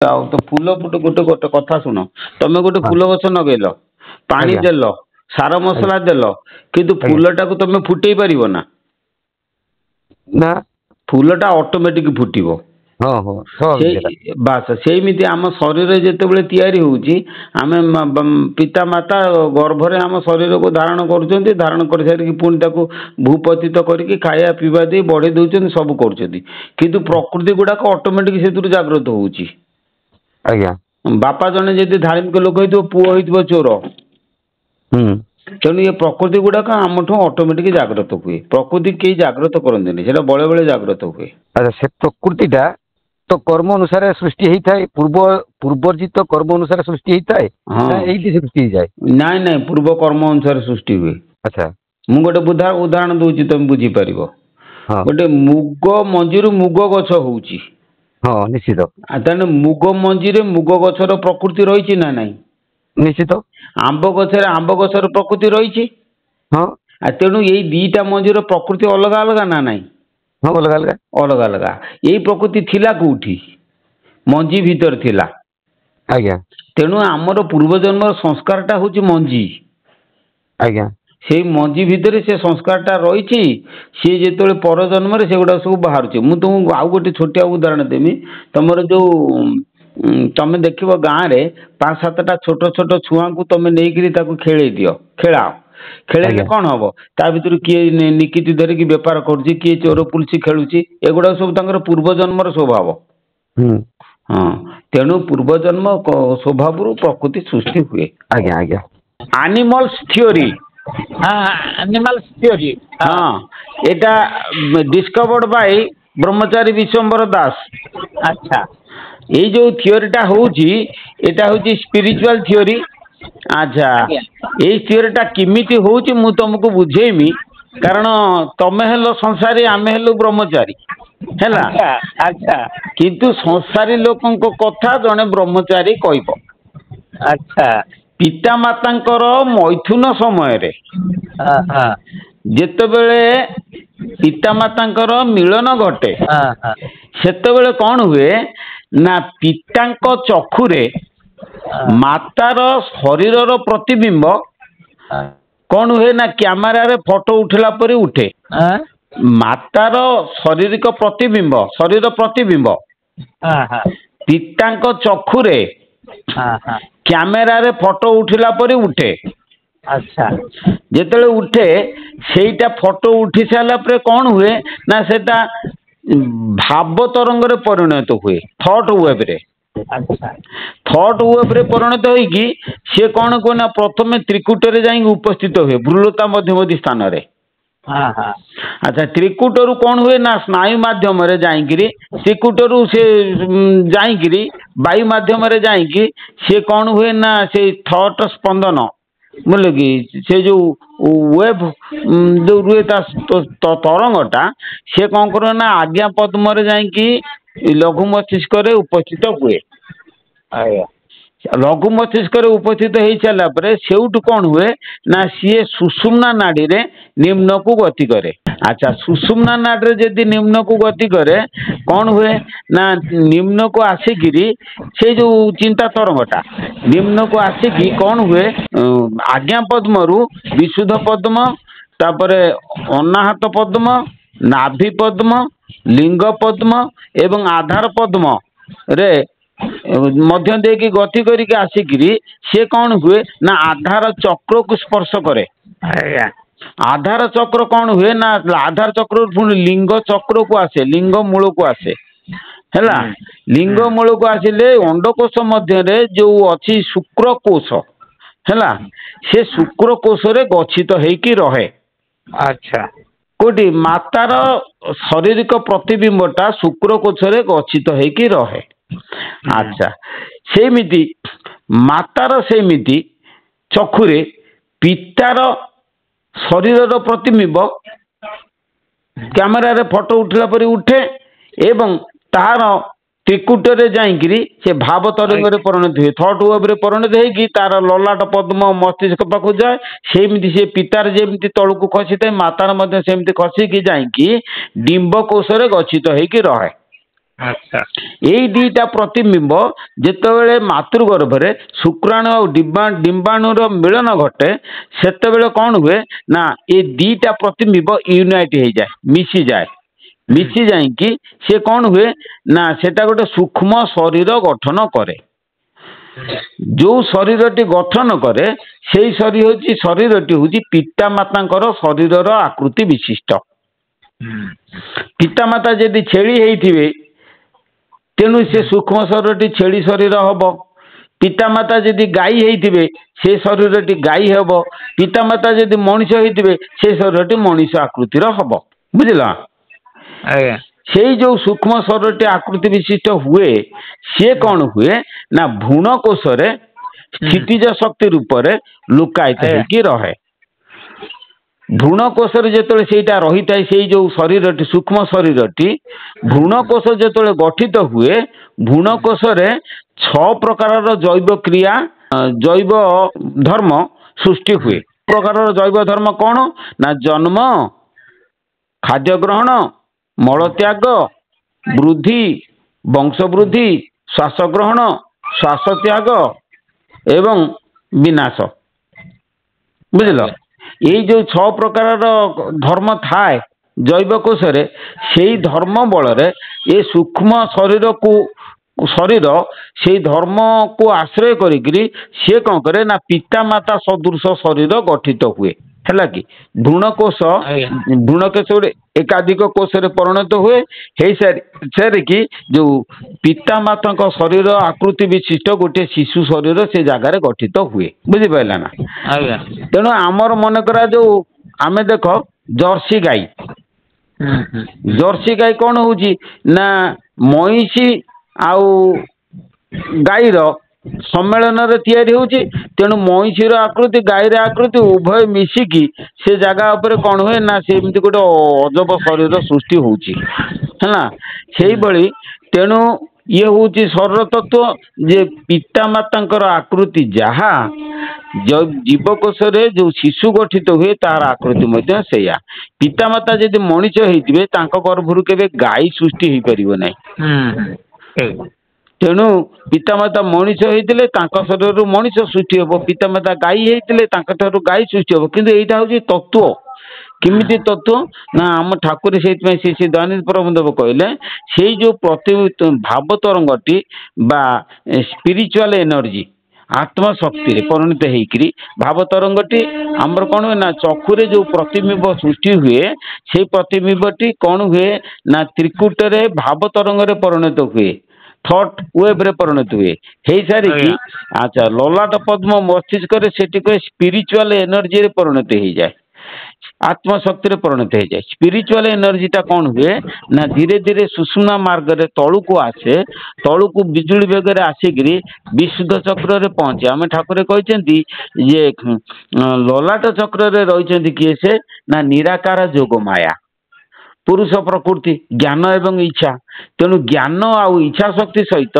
ଆଉ ତ ଫୁଲ ଗୋଟେ ଗୋଟେ ଗୋଟେ କଥା ଶୁଣ, ତମେ ଗୋଟେ ହଁ ଫୁଲ ଗଛ ଲଗେଇଲ, ପାଣି ଆଜ୍ଞା ଦେଲ, ସାର ଆଜ୍ଞା ମସଲା ଦେଲ, କିନ୍ତୁ ଆଜ୍ଞା ଫୁଲଟାକୁ ତମେ ଫୁଟେଇ ପାରିବ ନା? ନା ଫୁଲଟା ଅଟୋମେଟିକ ଫୁଟିବ। ହଁ ହଁ ସ୍ୱାଭାବିକ ସେଟା। ସେଇ ବାସ ସେଇମିତି ଆମ ଶରୀର ଯେତେବେଳେ ତିଆରି ହଉଛି, ଆମେ ପିତା ମାତା ଗର୍ଭରେ ଆମ ଶରୀରକୁ ଧାରଣ କରୁଛନ୍ତି, ଧାରଣ କରିସାରିକି ପୁଣି ତାକୁ ଭୂପତିତ କରିକି ଖାଇବା ପିଇବା ଦେଇ ବଢେଇ ଦଉଛନ୍ତି, ସବୁ କରୁଛନ୍ତି। କିନ୍ତୁ ପ୍ରକୃତି ଗୁଡାକ ଅଟୋମେଟିକ ସେଥିରୁ ଜାଗ୍ରତ ହଉଛି। ଆଜ୍ଞା ବାପା ଜଣେ ଯଦି ଧାର୍ମିକ ଲୋକ ହେଇଥିବ, ପୁଅ ହେଇଥିବ ଚୋର। ହୁଁ ତେଣୁ ଏ ପ୍ରକୃତି ଗୁଡାକ ଆମଠୁ ଅଟୋମେଟିକ ଜାଗ୍ରତ ହୁଏ। ପ୍ରକୃତି କେହି ଜାଗ୍ରତ କରନ୍ତିନି, ସେଇଟା ବେଳେ ବେଳେ ଜାଗ୍ରତ ହୁଏ। ଆଚ୍ଛା, ସେ ପ୍ରକୃତିଟା ତ କର୍ମ ଅନୁସାରେ ସୃଷ୍ଟି ହେଇଥାଏ, ପୂର୍ବର୍ଜିତ କର୍ମ ଅନୁସାରେ ସୃଷ୍ଟି ହେଇଥାଏ ହଁ, ନା ଏଇଠି ସୃଷ୍ଟି ହେଇଯାଏ? ନାଇଁ ନାଇଁ, ପୂର୍ବ କର୍ମ ଅନୁସାରେ ସୃଷ୍ଟି ହୁଏ। ଆଚ୍ଛା ମୁଁ ଗୋଟେ ଉଦାହରଣ ଦଉଛି, ତମେ ବୁଝିପାରିବ। ହଁ ଗୋଟେ ମୁଗ ମଞ୍ଜିରୁ ମୁଗ ଗଛ ହଉଛି। ହଁ ନିଶ୍ଚିତ ତାହେଲେ ମୁଗ ମଞ୍ଜିରେ ମୁଗ ଗଛର ପ୍ରକୃତି ରହିଛି ନା ନାଇଁ? ନିଶ୍ଚିତ ଆମ୍ବ ଗଛରେ ଆମ୍ବ ଗଛର ପ୍ରକୃତି ରହିଛି। ହଁ ତେଣୁ ଏଇ ଦିଟା ମଞ୍ଜିର ପ୍ରକୃତି ଅଲଗା ଅଲଗା ନା ନାଇଁ? ହଁ ଅଲଗା ଅଲଗା। ଅଲଗା ଅଲଗା। ଏଇ ପ୍ରକୃତି ଥିଲା କୋଉଠି? ମଞ୍ଜି ଭିତରେ ଥିଲା। ଆଜ୍ଞା ତେଣୁ ଆମର ପୂର୍ବଜନ୍ମର ସଂସ୍କାରଟା ହଉଛି ମଞ୍ଜି। ଆଜ୍ଞା ସେଇ ମଞ୍ଜି ଭିତରେ ସେ ସଂସ୍କାରଟା ରହିଛି। ସିଏ ଯେତେବେଳେ ପର ଜନ୍ମରେ ସେଗୁଡା ସବୁ ବାହାରୁଛି। ମୁଁ ତୁମକୁ ଆଉ ଗୋଟେ ଛୋଟିଆ ଉଦାହରଣ ଦେମି। ତମର ଯୋଉ ତମେ ଦେଖିବ ଗାଁରେ ପାଞ୍ଚ ସାତଟା ଛୋଟ ଛୋଟ ଛୁଆଙ୍କୁ ତମେ ନେଇକରି ତାକୁ ଖେଳେଇ ଦିଅ, ଖେଳାଅ। ଖେଳେଇଲେ ଆଜ୍ଞା କଣ ହବ? ତା ଭିତରୁ କିଏ ନିକିତି ଧରିକି ବେପାର କରୁଛି, କିଏ ଚୋର ପୁଲିସ ଖେଳୁଛି। ଏଗୁଡା ସବୁ ତାଙ୍କର ପୂର୍ବ ଜନ୍ମର ସ୍ୱଭାବ। ହୁଁ ହଁ, ତେଣୁ ପୂର୍ବଜନ୍ମ ସ୍ୱଭାବରୁ ପ୍ରକୃତି ସୃଷ୍ଟି ହୁଏ। ଆଜ୍ଞା ଆଜ୍ଞା ଆନିମଲ୍ସ ଥିଓରି। ହଁ ଆନିମାଲ ଥିଓରି। ହଁ, ଏଇଟା ଡିସ୍କଭର୍ଡ ବାଇ ବ୍ରହ୍ମଚାରୀ ବିଶ୍ୱମ୍ବର ଦାସ। ଆଚ୍ଛା ଏଇ ଯୋଉ ଥିଓରିଟା ହଉଛି, ଏଇଟା ହଉଛି ସ୍ପିରିଚୁଆଲ ଥିଓରି। ଆଚ୍ଛା, ଆଜ୍ଞା ଏଇ ଥିଓରି ଟା କେମିତି ହଉଛି ମୁଁ ତମକୁ ବୁଝେଇମି। କାରଣ ତମେ ହେଲ ସଂସାରୀ, ଆମେ ହେଲୁ ବ୍ରହ୍ମଚାରୀ। ହେଲା, ଆଚ୍ଛା ଆଚ୍ଛା କିନ୍ତୁ ସଂସାରୀ ଲୋକଙ୍କ କଥା ଜଣେ ବ୍ରହ୍ମଚାରୀ କହିବ। ଆଚ୍ଛା ପିତାମାତାଙ୍କର ମୈଥୁନ ସମୟରେ ହଁ ହଁ ଯେତେବେଳେ ପିତାମାତାଙ୍କର ମିଳନ ଘଟେ, ହଁ ହଁ ସେତେବେଳେ କଣ ହୁଏ ନା ପିତାଙ୍କ ଚକ୍ଷୁରେ ମାତାର ଶରୀରର ପ୍ରତିବିମ୍ବ କଣ ହୁଏ ନା କ୍ୟାମେରାରେ ଫଟୋ ଉଠିଲା ପରି ଉଠେ। ହଁ ମାତାର ଶାରୀରିକ ପ୍ରତିବିମ୍ବ, ଶରୀର ପ୍ରତିବିମ୍ବ ହଁ ହଁ ପିତାଙ୍କ ଚକ୍ଷୁରେ ହଁ ହଁ କ୍ୟାମେରାରେ ଫଟୋ ଉଠିଲା ପରି ଉଠେ। ଆଚ୍ଛା ଯେତେବେଳେ ଉଠେ, ସେଇଟା ଫଟୋ ଉଠି ସାରିଲା ପରେ କଣ ହୁଏ ନା ସେଟା ଭାବ ତରଙ୍ଗରେ ପରିଣତ ହୁଏ, ଥଟ୍ ୱେଭରେ। ଆଚ୍ଛା ଥଟ୍ ୱେଭରେ ପରିଣତ ହେଇକି ସିଏ କଣ କୁହେ ନା ପ୍ରଥମେ ତ୍ରିକୁଟରେ ଯାଇକି ଉପସ୍ଥିତ ହୁଏ, ଭ୍ରୁଲତା ମଧ୍ୟବର୍ତ୍ତୀ ସ୍ଥାନରେ। ହଁ ହଁ ଆଚ୍ଛା, ତ୍ରିକୁଟରୁ କଣ ହୁଏ ନା ସ୍ନାୟୁ ମାଧ୍ୟମରେ ଯାଇକିରି ତ୍ରିକୁଟରୁ ସେ ଯାଇକିରି ବାୟୁ ମାଧ୍ୟମରେ ଯାଇକି ସିଏ କଣ ହୁଏ ନା ସେଇ ଥଟ୍ ସ୍ପନ୍ଦନ, ବୁଝିଲେ କି, ସେ ଯୋଉ ୱେଭ୍ ଯୋଉ ରୁହେ ତା ତରଙ୍ଗ ଟା, ସେ କଣ କରେ ନା ଆଜ୍ଞା ପଦ୍ମରେ ଯାଇକି ଲଘୁ ମସ୍ତିଷ୍କରେ ଉପସ୍ଥିତ ହୁଏ। ଆଜ୍ଞା ଲଘୁ ମସ୍ତିଷ୍କରେ ଉପସ୍ଥିତ ହେଇ ସାରିଲା ପରେ ସେଇଠୁ କଣ ହୁଏ ନା ସିଏ ସୁଷୁମ୍ନା ନାଡିରେ ନିମ୍ନକୁ ଗତି କରେ। ଆଚ୍ଛା, ସୁଷୁମ୍ନା ନାଡିରେ ଯଦି ନିମ୍ନକୁ ଗତି କରେ କଣ ହୁଏ ନା ନିମ୍ନକୁ ଆସିକିରି ସେଇ ଯୋଉ ଚିନ୍ତା ତରଙ୍ଗଟା ନିମ୍ନକୁ ଆସିକି କଣ ହୁଏ, ଆଜ୍ଞା ପଦ୍ମରୁ ବିଶୁଦ୍ଧ ପଦ୍ମ, ତାପରେ ଅନାହତ ପଦ୍ମ, ନାଭି ପଦ୍ମ, ଲିଙ୍ଗ ପଦ୍ମ ଏବଂ ଆଧାର ପଦ୍ମ ରେ ମଧ୍ୟ ଦେଇକି ଗତି କରିକି ଆସିକିରି ସିଏ କଣ ହୁଏ ନା ଆଧାର ଚକ୍ରକୁ ସ୍ପର୍ଶ କରେ। ଆଜ୍ଞା ଆଧାର ଚକ୍ର କଣ ହୁଏ ନା ଆଧାର ଚକ୍ରରୁ ପୁଣି ଲିଙ୍ଗ ଚକ୍ରକୁ ଆସେ, ଲିଙ୍ଗ ମୂଳକୁ ଆସେ। ହେଲା, ହୁଁ ହୁଁ ଲିଙ୍ଗ ମୂଳକୁ ଆସିଲେ ଅଣ୍ଡକୋଷ ମଧ୍ୟରେ ଯୋଉ ଅଛି ଶୁକ୍ରକୋଷ, ହେଲା, ସେ ଶୁକ୍ରକୋଷରେ ଗଚ୍ଛିତ ହେଇକି ରହେ। ଆଚ୍ଛା କୋଉଠି? ମାତାର ଶାରୀରିକ ପ୍ରତିବିମ୍ବ ଟା ଶୁକ୍ରକୋଷରେ ଗଚ୍ଛିତ ହେଇକି ରହେ। ହୁଁ ଆଚ୍ଛା, ସେମିତି ମାତାର ସେମିତି ଚକ୍ଷୁରେ ପିତାର ଶରୀରର ପ୍ରତିବିମ୍ବ କ୍ୟାମେରାରେ ଫଟୋ ଉଠିଲା ପରି ଉଠେ ଏବଂ ତାହାର ତ୍ରିକୁଟରେ ଯାଇକିରି ସେ ଭାବ ତରଙ୍ଗରେ ପରିଣତ ହୁଏ, ଥଟ୍ ୱେଭରେ ପରିଣତ ହେଇକି ତାର ଲଲାଟ ପଦ୍ମ ମସ୍ତିଷ୍କ ପାଖକୁ ଯାଏ। ସେମିତି ସେ ପିତାର ଯେମିତି ତଳକୁ ଖସିଥାଏ, ମାତାର ମଧ୍ୟ ସେମିତି ଖସିକି ଯାଇକି ଡିମ୍ବ କୋଷରେ ଗଚ୍ଛିତ ହେଇକି ରହେ। ଆଚ୍ଛା ଏଇ ଦିଟା ପ୍ରତିବିମ୍ବ ଯେତେବେଳେ ମାତୃଗର୍ଭରେ ଶୁକ୍ରାଣୁ ଆଉ ଡିମ୍ବାଣୁର ମିଳନ ଘଟେ ସେତେବେଳେ କଣ ହୁଏ ନା ଏ ଦିଟା ପ୍ରତିବିମ୍ବ ୟୁନାଇଟ୍ ହେଇଯାଏ, ମିଶି ଯାଇକି ସେ କଣ ହୁଏ ନା ସେଟା ଗୋଟେ ସୂକ୍ଷ୍ମ ଶରୀର ଗଠନ କରେ। ଯୋଉ ଶରୀରଟି ଗଠନ କରେ ସେଇ ଶରୀରଟି ହଉଛି ପିତାମାତାଙ୍କର ଶରୀରର ଆକୃତି ବିଶିଷ୍ଟ। ପିତାମାତା ଯଦି ଛେଳି ହେଇଥିବେ ତେଣୁ ସେ ସୂକ୍ଷ୍ମ ଶରୀରଟି ଛେଳି ଶରୀର ହବ। ପିତାମାତା ଯଦି ଗାଈ ହେଇଥିବେ ସେ ଶରୀରଟି ଗାଈ ହେବ। ପିତାମାତା ଯଦି ମଣିଷ ହେଇଥିବେ ସେ ଶରୀରଟି ମଣିଷ ଆକୃତିର ହବ। ବୁଝିଲ? ଆଜ୍ଞା ସେଇ ଯୋଉ ସୂକ୍ଷ୍ମ ଶରୀରଟି ଆକୃତି ବିଶିଷ୍ଟ ହୁଏ ସିଏ କଣ ହୁଏ ନା ଭ୍ରୂଣ କୋଷରେ ସ୍ଥିତିଜ ଶକ୍ତି ରୂପରେ ଲୁକାୟିତ ହେଇକି ରହେ। ଭ୍ରୂଣ କୋଷରେ ଯେତେବେଳେ ସେଇଟା ରହିଥାଏ ସେଇ ଯୋଉ ଶରୀରଟି ସୂକ୍ଷ୍ମ ଶରୀରଟି ଭ୍ରୂଣ କୋଷ ଯେତେବେଳେ ଗଠିତ ହୁଏ ଭ୍ରୂଣ କୋଷରେ 6 ପ୍ରକାରର ଜୈବ କ୍ରିୟା ଜୈବ ଧର୍ମ ସୃଷ୍ଟି ହୁଏ। ପ୍ରକାରର ଜୈବ ଧର୍ମ କଣ ନା ଜନ୍ମ, ଖାଦ୍ୟ ଗ୍ରହଣ, ମଳତ୍ୟାଗ, ବୃଦ୍ଧି, ବଂଶବୃଦ୍ଧି, ଶ୍ୱାସ ଗ୍ରହଣ, ଶ୍ୱାସ ତ୍ୟାଗ ଏବଂ ବିନାଶ। ବୁଝିଲ? ଏଇ ଯୋଉ 6 ପ୍ରକାରର ଧର୍ମ ଥାଏ ଜୈବ କୋଷରେ ସେଇ ଧର୍ମ ବଳରେ ଏ ସୂକ୍ଷ୍ମ ଶରୀର ସେଇ ଧର୍ମକୁ ଆଶ୍ରୟ କରିକିରି ସିଏ କଣ କରେ ନା ପିତାମାତା ସଦୃଶ ଶରୀର ଗଠିତ ହୁଏ। ହେଲା କି ଭ୍ରୂଣ କୋଷ ଗୋଟେ ଏକାଧିକ କୋଷରେ ପରିଣତ ହୁଏ ହେଇସାରିକି ଯୋଉ ପିତାମାତାଙ୍କ ଶରୀର ଆକୃତି ବିଶିଷ୍ଟ ଗୋଟେ ଶିଶୁ ଶରୀର ସେ ଜାଗାରେ ଗଠିତ ହୁଏ। ବୁଝିପାରିଲା ନା? ତେଣୁ ଆମର ମନେକର ଯୋଉ ଆମେ ଦେଖ ଜର୍ସି ଗାଈ କଣ ହଉଛି ନା ମଇଁଷି ଆଉ ଗାଈର ସମ୍ମେଳନରେ ତିଆରି ହଉଛି। ତେଣୁ ମଇଁଷିର ଆକୃତି ଗାଈର ଆକୃତି ଉଭୟ ମିଶିକି ସେ ଜାଗା ଉପରେ କଣ ହୁଏ ନା ସେମିତି ଗୋଟେ ଅଜବ ଶରୀର ସୃଷ୍ଟି ହଉଛି ହେଲା। ସେଇଭଳି ତେଣୁ ଇଏ ହଉଛି ଶରୀର ତତ୍ତ୍ୱ ଯେ ପିତାମାତାଙ୍କର ଆକୃତି ଯାହା ଜୀବକୋଷରେ ଯୋଉ ଶିଶୁ ଗଠିତ ହୁଏ ତାର ଆକୃତି ମଧ୍ୟ ସେଇଆ। ପିତାମାତା ଯଦି ମଣିଷ ହେଇଥିବେ ତାଙ୍କ ଗର୍ଭରୁ କେବେ ଗାଈ ସୃଷ୍ଟି ହେଇପାରିବ ନାହିଁ। ତେଣୁ ପିତାମାତା ମଣିଷ ହେଇଥିଲେ ତାଙ୍କ ଶରୀରରୁ ମଣିଷ ସୃଷ୍ଟି ହବ। ପିତାମାତା ଗାଈ ହେଇଥିଲେ ତାଙ୍କ ଠାରୁ ଗାଈ ସୃଷ୍ଟି ହବ। କିନ୍ତୁ ଏଇଟା ହଉଛି ତତ୍ତ୍ୱ। କେମିତି ତତ୍ତ୍ୱ ନା ଆମ ଠାକୁର ସେଇଥିପାଇଁ ଶ୍ରୀ ଦୟାନନ୍ଦ ପ୍ରଭୁଦେବ କହିଲେ ସେଇ ଯୋଉ ଭାବ ତରଙ୍ଗଟି ବା ସ୍ପିରିଚୁଆଲ ଏନର୍ଜି ଆତ୍ମ ଶକ୍ତିରେ ପରିଣତ ହେଇକିରି ଭାବ ତରଙ୍ଗଟି ଆମର କଣ ହୁଏ ନା ଚକ୍ଷୁରେ ଯୋଉ ପ୍ରତିବିମ୍ବ ସୃଷ୍ଟି ହୁଏ ସେଇ ପ୍ରତିବିମ୍ବଟି କଣ ହୁଏ ନା ତ୍ରିକୁଟରେ ଭାବ ତରଙ୍ଗରେ ପରିଣତ ହୁଏ। ଥଟ୍ ୱେଭରେ ପରିଣତ ହୁଏ। ହେଇସାରିକି ଆଚ୍ଛା ଲଲାଟ ପଦ୍ମ ମସ୍ତିଷ୍କରେ ସେଠି ସ୍ପିରିଚୁଆଲ ଏନର୍ଜିରେ ପରିଣତ ହେଇଯାଏ। ଆତ୍ମଶକ୍ତିରେ ପରିଣତ ହେଇଯାଏ। ସ୍ପିରିଚୁଆଲ ଏନର୍ଜିଟା କଣ ହୁଏ ନା ଧୀରେ ଧୀରେ ସୁଷୁମ୍ନା ମାର୍ଗରେ ତଳୁକୁ ଆସେ। ତଳୁକୁ ବିଜୁଳି ବେଗରେ ଆସିକିରି ବିଶୁଦ୍ଧ ଚକ୍ରରେ ପହଞ୍ଚେ। ଆମେ ଠାକୁର କହିଛନ୍ତି ଯେ ଲଲାଟ ଚକ୍ରରେ ରହିଛନ୍ତି କିଏ ସେ ନା ନିରାକାର ଯୋଗ ମାୟା ପୁରୁଷ ପ୍ରକୃତି ଜ୍ଞାନ ଏବଂ ଇଚ୍ଛା। ତେଣୁ ଜ୍ଞାନ ଆଉ ଇଚ୍ଛା ଶକ୍ତି ସହିତ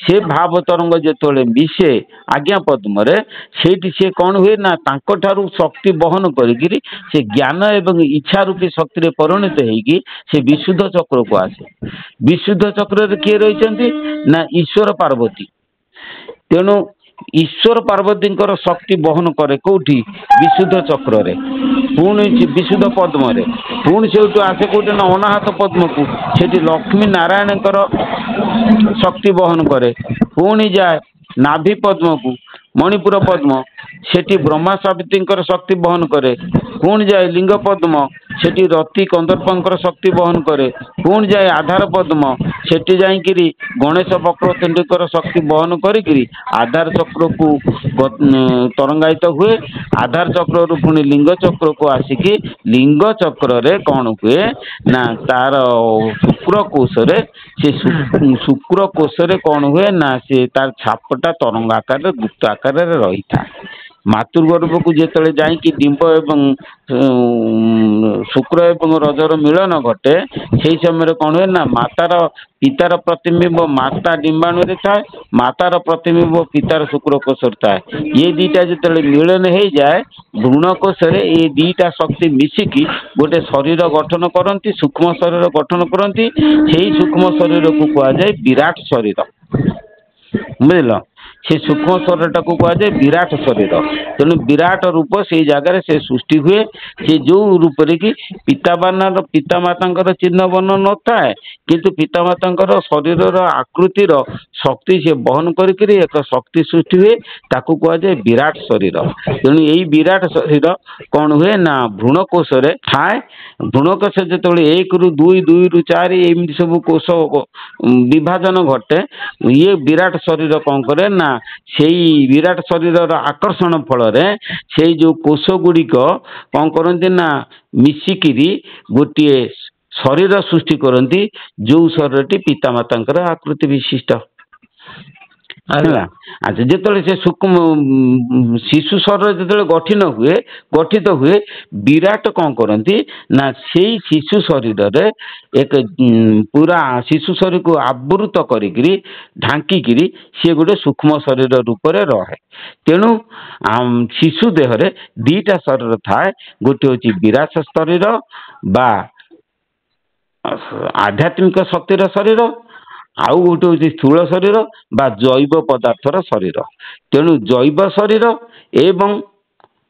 ସେ ଭାବ ତରଙ୍ଗ ଯେତେବେଳେ ମିଶେ ଆଜ୍ଞା ପଦ୍ମରେ ସେଇଠି ସେ କଣ ହୁଏ ନା ତାଙ୍କ ଠାରୁ ଶକ୍ତି ବହନ କରିକିରି ସେ ଜ୍ଞାନ ଏବଂ ଇଚ୍ଛା ରୂପୀ ଶକ୍ତିରେ ପରିଣତ ହେଇକି ସେ ବିଶୁଦ୍ଧ ଚକ୍ରକୁ ଆସେ। ବିଶୁଦ୍ଧ ଚକ୍ରରେ କିଏ ରହିଛନ୍ତି ନା ଈଶ୍ୱର ପାର୍ବତୀ। ତେଣୁ ଈଶ୍ୱର ପାର୍ବତୀଙ୍କର ଶକ୍ତି ବହନ କରେ କୋଉଠି ବିଶୁଦ୍ଧ ଚକ୍ରରେ ପୁଣି ବିଶୁଦ୍ଧ ପଦ୍ମରେ ପୁଣି ସେଇଠୁ ଆସେ କୋଉଠି ନା ଅନାହତ ପଦ୍ମକୁ ସେଠି ଲକ୍ଷ୍ମୀ ନାରାୟଣଙ୍କର ଶକ୍ତି ବହନ କରେ। ପୁଣି ଯାଏ ନାଭି ପଦ୍ମକୁ ମଣିପୁର ପଦ୍ମ ସେଠି ବ୍ରହ୍ମା ସାବିତ୍ରୀଙ୍କର ଶକ୍ତି ବହନ କରେ। ପୁଣି ଯାଏ ଲିଙ୍ଗ ପଦ୍ମ ସେଠି ରତି କନ୍ଦର୍ପଙ୍କର ଶକ୍ତି ବହନ କରେ। ପୁଣି ଯାଏ ଆଧାର ପଦ୍ମ ସେଠି ଯାଇକିରି ଗଣେଶ ବକ୍ରତୁଣ୍ଡଙ୍କର ଶକ୍ତି ବହନ କରିକିରି ଆଧାର ଚକ୍ରକୁ ତରଙ୍ଗାୟିତ ହୁଏ। ଆଧାର ଚକ୍ରରୁ ପୁଣି ଲିଙ୍ଗ ଚକ୍ରକୁ ଆସିକି ଲିଙ୍ଗ ଚକ୍ରରେ କଣ ହୁଏ ନା ତାର ଶୁକ୍ରକୋଷରେ ସେ ଶୁକ୍ରକୋଷରେ କଣ ହୁଏ ନା ସେ ତାର ଛାପଟା ତରଙ୍ଗ ଆକାରରେ ଗୁପ୍ତ ଆକାରରେ ରହିଥାଏ। ମାତୃଗର୍ଭକୁ ଯେତେବେଳେ ଯାଇକି ଡିମ୍ବ ଏବଂ ଶୁକ୍ର ଏବଂ ରଜର ମିଳନ ଘଟେ ସେଇ ସମୟରେ କଣ ହୁଏ ନା ପିତାର ପ୍ରତିବିମ୍ବ ମାତା ଡିମ୍ବାଣୁରେ ଥାଏ, ମାତାର ପ୍ରତିବିମ୍ବ ପିତାର ଶୁକ୍ରକୋଷରେ ଥାଏ। ଇଏ ଦିଟା ଯେତେବେଳେ ମିଳନ ହେଇଯାଏ ଭ୍ରୂଣ କୋଷରେ ଏଇ ଦିଟା ଶକ୍ତି ମିଶିକି ଗୋଟେ ଶରୀର ଗଠନ କରନ୍ତି, ସୂକ୍ଷ୍ମ ଶରୀର ଗଠନ କରନ୍ତି। ସେଇ ସୂକ୍ଷ୍ମ ଶରୀରକୁ କୁହାଯାଏ ବିରାଟ ଶରୀର। ବୁଝିଲ, ସେ ସୂକ୍ଷ୍ମ ଶରୀରଟାକୁ କୁହାଯାଏ ବିରାଟ ଶରୀର। ତେଣୁ ବିରାଟ ରୂପ ସେଇ ଜାଗାରେ ସେ ସୃଷ୍ଟି ହୁଏ। ସେ ଯୋଉ ରୂପରେ କି ପିତାମାତାଙ୍କର ଚିହ୍ନ ବର୍ଣ୍ଣ ନଥାଏ, କିନ୍ତୁ ପିତାମାତାଙ୍କର ଶରୀରର ଆକୃତିର ଶକ୍ତି ସେ ବହନ କରିକିରି ଏକ ଶକ୍ତି ସୃଷ୍ଟି ହୁଏ, ତାକୁ କୁହାଯାଏ ବିରାଟ ଶରୀର। ତେଣୁ ଏଇ ବିରାଟ ଶରୀର କଣ ହୁଏ ନା ଭ୍ରୂଣ କୋଷରେ ଥାଏ। ଭ୍ରୂଣ କୋଷ ଯେତେବେଳେ 1ରୁ 2, 2ରୁ 4 ଏମିତି ସବୁ କୋଷ ବିଭାଜନ ଘଟେ, ଇଏ ବିରାଟ ଶରୀର କଣ କରେ ନା ସେଇ ବିରାଟ ଶରୀରର ଆକର୍ଷଣ ଫଳରେ ସେଇ ଯୋଉ କୋଷ ଗୁଡ଼ିକ କଣ କରନ୍ତି ନା ମିଶିକିରି ଗୋଟିଏ ଶରୀର ସୃଷ୍ଟି କରନ୍ତି, ଯୋଉ ଶରୀରଟି ପିତାମାତାଙ୍କର ଆକୃତି ବିଶିଷ୍ଟ ହେଲା। ଆଚ୍ଛା, ଯେତେବେଳେ ସେ ଶିଶୁ ଶରୀର ଯେତେବେଳେ ଗଠିତ ହୁଏ ବିରାଟ କଣ କରନ୍ତି ନା ସେଇ ଶିଶୁ ଶରୀରରେ ଏକ ପୁରା ଶିଶୁ ଶରୀରକୁ ଆବୃତ କରିକିରି ଢାଙ୍କିକିରି ସିଏ ଗୋଟେ ସୂକ୍ଷ୍ମ ଶରୀର ରୂପରେ ରହେ। ତେଣୁ ଶିଶୁ ଦେହରେ ଦିଟା ଶରୀର ଥାଏ, ଗୋଟେ ହଉଛି ବିରାଟ ଶରୀର ବା ଆଧ୍ୟାତ୍ମିକ ଶକ୍ତିର ଶରୀର, ଆଉ ଗୋଟେ ହଉଛି ସ୍ଥୂଳ ଶରୀର ବା ଜୈବ ପଦାର୍ଥର ଶରୀର। ତେଣୁ ଜୈବ ଶରୀର ଏବଂ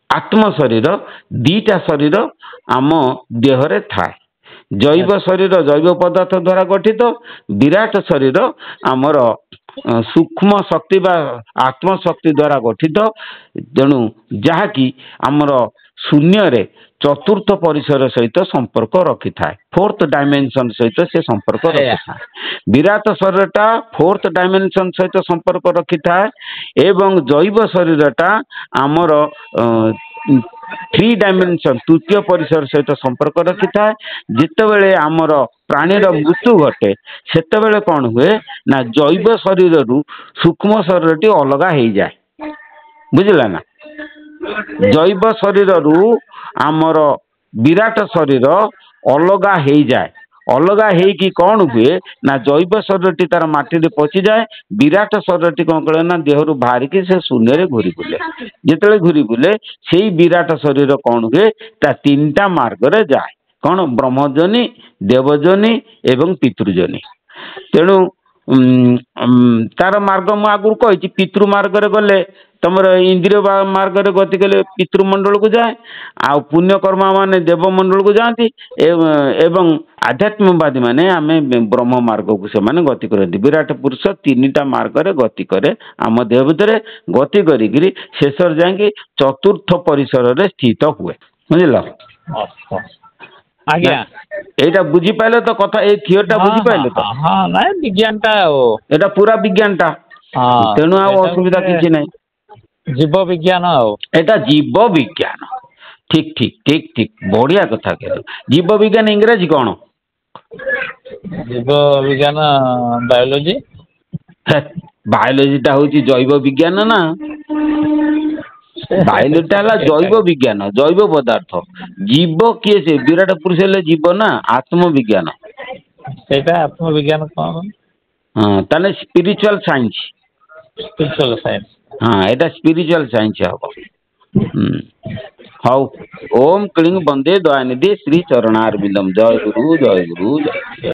ଆତ୍ମ ଶରୀର ଦିଟା ଶରୀର ଆମ ଦେହରେ ଥାଏ। ଜୈବ ଶରୀର ଜୈବ ପଦାର୍ଥ ଦ୍ୱାରା ଗଠିତ, ବିରାଟ ଶରୀର ଆମର ସୂକ୍ଷ୍ମ ଶକ୍ତି ବା ଆତ୍ମଶକ୍ତି ଦ୍ୱାରା ଗଠିତ। ତେଣୁ ଯାହାକି ଆମର ଶୂନ୍ୟରେ ଚତୁର୍ଥ ପରିସର ସହିତ ସମ୍ପର୍କ ରଖିଥାଏ, 4th ଡାଇମେନସନ ସହିତ ସେ ସମ୍ପର୍କ ରଖିଥାଏ। ବିରାଟ ଶରୀରଟା 4th ଡାଇମେନସନ ସହିତ ସମ୍ପର୍କ ରଖିଥାଏ ଏବଂ ଜୈବ ଶରୀରଟା ଆମର 3 ଡାଇମେନସନ ତୃତୀୟ ପରିସର ସହିତ ସମ୍ପର୍କ ରଖିଥାଏ। ଯେତେବେଳେ ଆମର ପ୍ରାଣୀର ମୃତ୍ୟୁ ଘଟେ ସେତେବେଳେ କଣ ହୁଏ ନା ଜୈବ ଶରୀରରୁ ସୂକ୍ଷ୍ମ ଶରୀରଟି ଅଲଗା ହେଇଯାଏ। ବୁଝିଲା ନା, ଜୈବ ଶରୀରରୁ ଆମର ବିରାଟ ଶରୀର ଅଲଗା ହେଇଯାଏ। ଅଲଗା ହେଇକି କଣ ହୁଏ ନା ଜୈବ ଶରୀରଟି ତାର ମାଟିରେ ପଚିଯାଏ, ବିରାଟ ଶରୀରଟି କଣ କରେ ନା ଦେହରୁ ବାହାରିକି ସେ ଶୂନ୍ୟରେ ଘୁରି ବୁଲେ। ଯେତେବେଳେ ଘୁରି ବୁଲେ ସେଇ ବିରାଟ ଶରୀର କଣ ହୁଏ ତା 3ଟା ମାର୍ଗରେ ଯାଏ, କଣ ବ୍ରହ୍ମଜନୀ, ଦେବଜନୀ ଏବଂ ପିତୃଜନୀ। ତେଣୁ ତାର ମାର୍ଗ ମୁଁ ଆଗରୁ କହିଛି, ପିତୃ ମାର୍ଗରେ ଗଲେ ତମର ଇନ୍ଦ୍ରିୟ ମାର୍ଗରେ ଗତି କଲେ ପିତୃମଣ୍ଡଳକୁ ଯାଏ, ଆଉ ପୁଣ୍ୟକର୍ମ ମାନେ ଦେବମଣ୍ଡଳକୁ ଯାଆନ୍ତି ଏବଂ ଆଧ୍ୟାତ୍ମବାଦୀ ମାନେ ଆମେ ବ୍ରହ୍ମ ମାର୍ଗକୁ ସେମାନେ ଗତି କରନ୍ତି। ବିରାଟ ପୁରୁଷ 3ଟା ମାର୍ଗରେ ଗତି କରେ ଆମ ଦେହ ଭିତରେ, ଗତି କରିକିରି ଶେଷରେ ଯାଇକି ଚତୁର୍ଥ ପରିସରରେ ସ୍ଥିତ ହୁଏ। ବୁଝିଲ? ଆଜ୍ଞା, ଏଇଟା ବୁଝିପାରିଲ ତ କଥା, ଏଇ ଥିଓରିଟା ବୁଝିପାରିଲ ତ? ହଁ, ନାଇଁ ବିଜ୍ଞାନଟା ଏଇଟା ପୁରା ବିଜ୍ଞାନଟା, ତେଣୁ ଆଉ ଅସୁବିଧା କିଛି ନାହିଁ। ଜୀବ ବିଜ୍ଞାନ ଏଟା ଜୀବ ବିଜ୍ଞାନ। ଠିକ ଠିକ ଠିକ ଠିକ, ବଢିଆ କଥା କହିଲ। ଜୀବ ବିଜ୍ଞାନ ଇଂରାଜୀ କଣ? ଜୀବ ବିଜ୍ଞାନ ବାୟୋଲୋଜି। ବାୟୋଲୋଜିଟା ହଉଛି ଜୈବ ବିଜ୍ଞାନ ନା। ବାୟୋଲୋଜିଟା ହେଲା ଜୈବ ବିଜ୍ଞାନ, ଜୈବ ପଦାର୍ଥ। ଜୀବ କିଏ? ସେ ବିରାଟ ପୁରୁଷ ହେଲେ ଜୀବ ନା, ଆତ୍ମବିଜ୍ଞାନ। ସେଇଟା ଆତ୍ମବିଜ୍ଞାନ କଣ? ହଁ, ତାହେଲେ ସ୍ପିରିଚୁଆଲ ସାଇନ୍ସ। ହଁ, ଏଇଟା ସ୍ପିରିଚୁଆଲ ସାଇନ୍ସ ହବ। ହଉ, ଓମ୍ କ୍ଲିଂ ବନ୍ଦେ ଦୟାନିଧି ଶ୍ରୀ ଚରଣାରବିନ୍ଦମ୍। ଜୟ ଗୁରୁ, ଜୟ ଗୁରୁ, ଜୟ।